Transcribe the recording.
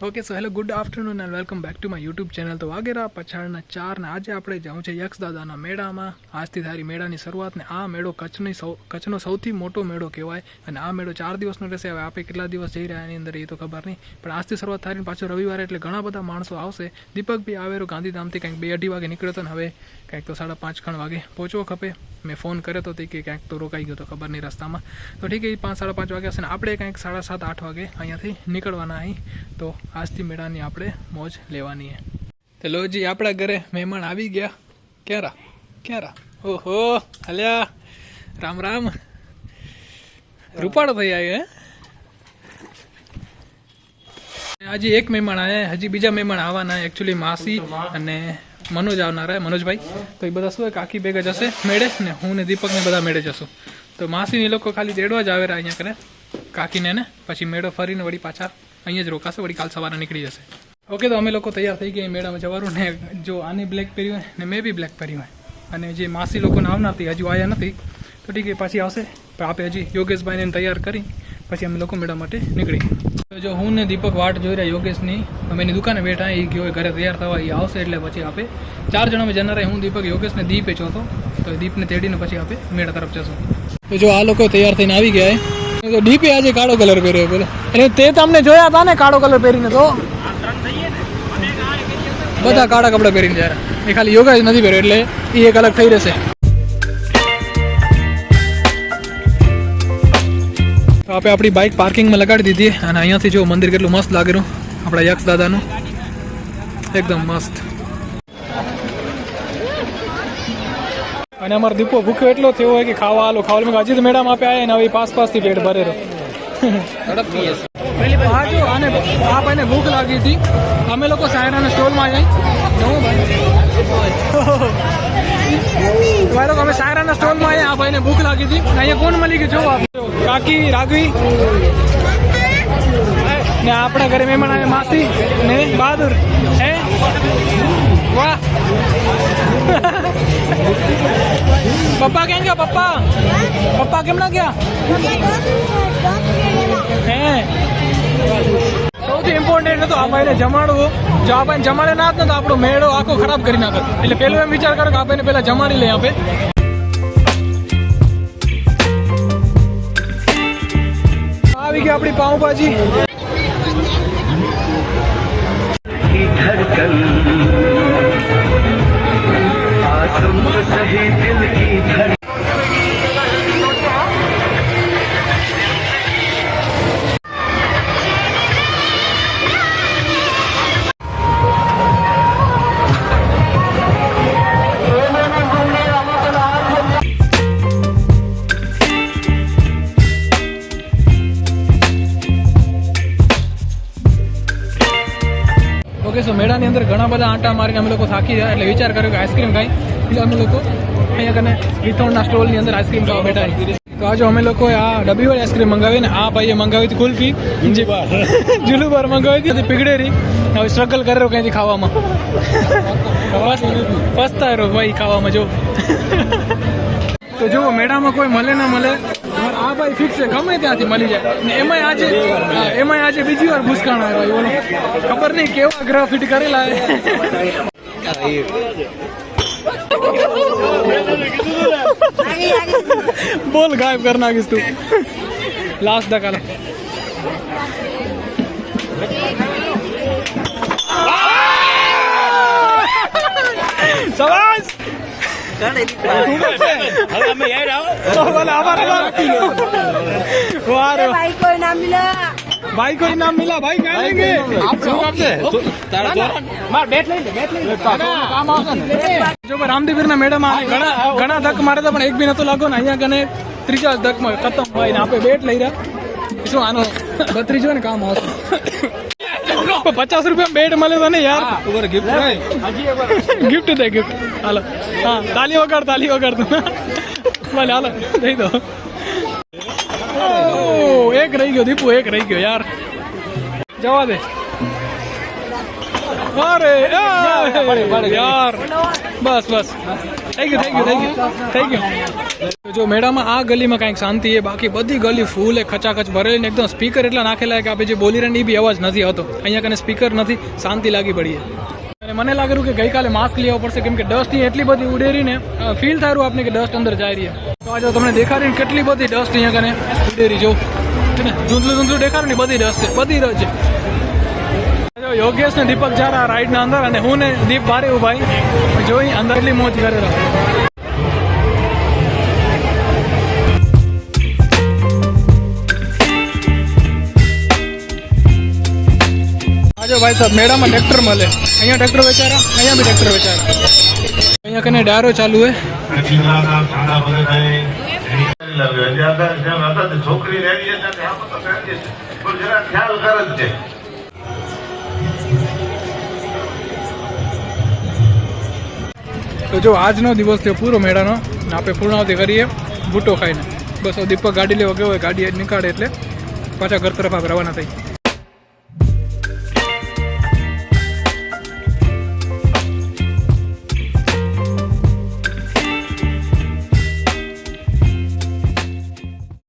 Okay so hello good afternoon and welcome back to my YouTube channel. तो वागेरा पछाड़ना 4 ने आज આપણે જાવું છે યક્ષ દાદાના મેળામાં। આજથી થારી મેળાની શરૂઆત ને આ મેળો કચ્છનો સૌથી મોટો મેળો કહેવાય અને આ મેળો 4 દિવસનો રહેશે। હવે આપણે કેટલા દિવસ જઈ રહ્યા એની અંદર એ તો ખબર નહીં, પણ આજથી શરૂઆત થારી પાછો રવિવારે એટલે ઘણા બધા માણસો આવશે। દીપક બી આવેરો ગાંધીધામથી કંઈક 2-2:30 વાગે નીકળ્યો હતો ને હવે કંઈક તો 5:30 વાગે પહોંચવો ખપે। મેં ફોન કર્યો તો તે કે કંઈક તો રોકાઈ ગયો તો ખબર નહીં રસ્તામાં, તો ઠીક છે 5-5:30 વાગે હશે ને આપણે કંઈક 7:30-8 વાગે અહીંયાથી નીકળવાના અહીં। તો આજથી મેળાની આપણે મોજ લેવાની है। तो लो जी अपना घरे मेहमान आ गया। क्या रहा ओहो हल्या राम राम रूपाड़ो थई आयो है। आज एक मेहमान आया है, हजी बीजा मेहमान आवाना है। एक्चुअली मासी अने मनोज आवनारा है, मनोज भाई। तो ये बधा शुं काकी भेगा जशे मेड़े ने हूँ ने दीपक ने बधा मेड़े जशुं। तो मासी ने लोग खाली तेड़वा ज आवेरा अहींया करे काकी ने पछी मेड़ो फरीने वળી पाछा अहींया ज रोकाशे, वળી काल सवारे निकળી जशे। ओके तो अमे लोग तैयार थी गए मेड़ा में जवारूँ ने जो आने ब्लेक पहर्યું है ने मैं भी ब्लेक पहर्યું है અને જે માસી લોકો આવનાર હતી હજુ આયા નથી, તો ઠીક છે પાછી આવશે। પણ આપણે હજી યોગેશભાઈને તૈયાર કરી પછી અમે લોકો મેળા માટે નીકળી। તો જો હું ને દીપક વાટ જોઈ રહ્યા યોગેશની, અમે એની દુકાને બેઠા, એ ગયો ઘરે તૈયાર થવા, એ આવશે એટલે પછી આપણે 4 જણા જના રહે, હું દીપક યોગેશ ને દીપ ચોથો। તો દીપને તેડીને પછી આપણે મેળા તરફ જશું। તો જો આ લોકો તૈયાર થઈને આવી ગયા है। तो દીપે આજે કાળો કલર પહેર્યો બોલો, એટલે તે તમને જોયા હતા ને કાળો કલર પહેરીને, તો બધા કાળા કપડા પહેરીને જાય, એ ખાલી યોગા જ નથી પહેર્યો એટલે એ એક અલગ થઈ રહેશે। તો આપણે આપણી બાઇક પાર્કિંગમાં લગાડી દીધી અને અહીંયાથી જો મંદિર કેટલું મસ્ત લાગેલું આપણા યક્ષ દાદાનું, એકદમ મસ્ત। અને અમારો દીપો ભૂખ્યો એટલો થયો હોય કે ખાવા આલો ખાવા, હજી તો મેળામાં આપે આવ્યા ને હવે પાસથી પેટ ભરેલો। જો આને આ ભાઈને ભૂખ લાગી હતી, અમે લોકો સાયરાના સ્ટોલમાં જઈ ભાઈ લોકો અમે સાયરાના સ્ટોલમાં આવ્યા, આ ભાઈને ભૂખ લાગી હતી। અહીંયા કોણ મળી ગયું જો કાકી રાઘવી ને આપણા ઘરે મહેમાન આવ્યા માસી ને બહાદુર હે, વાહ। પપ્પા કેમ ગયા? પપ્પા કેમ ના ગયા હે? સૌથી ઇમ્પોર્ટન્ટ હતું આ ભાઈને જમાડવું। જો આ ભાઈને જમાડે ના જ તો આપણો મેળો આખો ખરાબ કરી નાખત, એટલે પેલું એમ વિચાર કરો કે આ ભાઈને પેલા જમાડી લઈએ આપણે। આવી ગઈ આપણી પાઉંભાજી। ओके सो मेळाની અંદર ઘણા બધા આંટા મારીને અમે લોકો થાકી ગયા, એટલે વિચાર કર્યો કે આઈસ્ક્રીમ ખાઈ, એટલે અમે લોકો અહીંયા કને વિથોણના સ્ટોલની અંદર આઈસ્ક્રીમ ખાવા બેઠા। તો આજે અમે લોકોએ આ ડબ્બીવાળી આઈસ્ક્રીમ મંગાવી ને આ ભાઈએ મંગાવી હતી કુલ્ફી, જુલુબાર મંગાવી હતી પીગળેરી। હવે સ્ટ્રગલ કર્યો કંઈથી ખાવામાં, પસ્તાય રહ્યો ભાઈ ખાવામાં। જો તો જુઓ મેળામાં કોઈ મળે ના મળે, આ ભાઈ ફિક્સ છે ગમે ત્યાંથી મળી જાય ને। એમાંય આજે બીજી વાર ભૂસકાણ આવ્યો, બોલો ખબર નહીં કેવા ગ્રહ ફિટ કરેલા બોલ ગાયબ કર નાખીશ તું લાસ્ટ દકાલ। શાબાશ भाई कोई नाम मिला भाई क्या लेंगे जो रामदेवीर ना मैडम घना धक मारे था, एक भी नतो लागो ने अहींया कने त्रीजा धक में खत्म भाई ने आपे बेट लई रहा શું આનો 32 ને કામ આવશે। 50 રૂપિયા બેટ મળે તો ને યાર, गिफ्ट दे गिफ्ट। હાલો હા તાલી વગાડ ભલે હાલો દઈ દો। એક રહી ગયો દીપુ, એક રહી ગયો યાર, જવા દે। અરે યાર બસ થઈ ગયું જો મેળામાં આ ગલીમાં કાંઈક શાંતિ છે, બાકી બધી ગલી ફૂલ એ ખચાખચ ભરેલી ને એકદમ સ્પીકર એટલા નાખેલા કે આપણે જે બોલી રહ્યા ને એ બી અવાજ નથી આવતો. અહીંયા કને સ્પીકર નથી, શાંતિ લાગી પડી છે. અને મને લાગેલું કે ગઈકાલે માસ્ક લેવો પડશે, કેમ કે ડસ્ટ એટલી બધી ઉડેરી ને ફીલ થાયું આપણે કે ડસ્ટ અંદર જાય રહી. તો આજે તમને દેખાડી કેટલી બધી ડસ્ટ અહીંયા કને ઉડેરી જો ધૂંધલું દેખાડું ને બધી ડસ્ટ બધી રજ. યોગેશ ને દીપક જારા રાઈડ ના અંદર અને હું ને દીપ બારે ભાઈ જોઈ અંદર એટલી મોજ કરે ભાઈ સાહેબ. મેળામાં ટ્રેક્ટર મળે, અહીંયા ટ્રેક્ટર વેચારા, અહીંયા બી ટ્રેક્ટર વેચારા. અહીંયા કને ડારો ચાલુ હે. છોકરી તો જો આજનો દિવસ થયો પૂરો મેળાનો ને આપણે પૂર્ણાવતી કરીએ ભૂટો ખાઈને. બસ દીપક ગાડી લેવા ગયો હોય, ગાડી નીકાળે એટલે પાછા ઘર તરફ આપણે રવાના થઈ.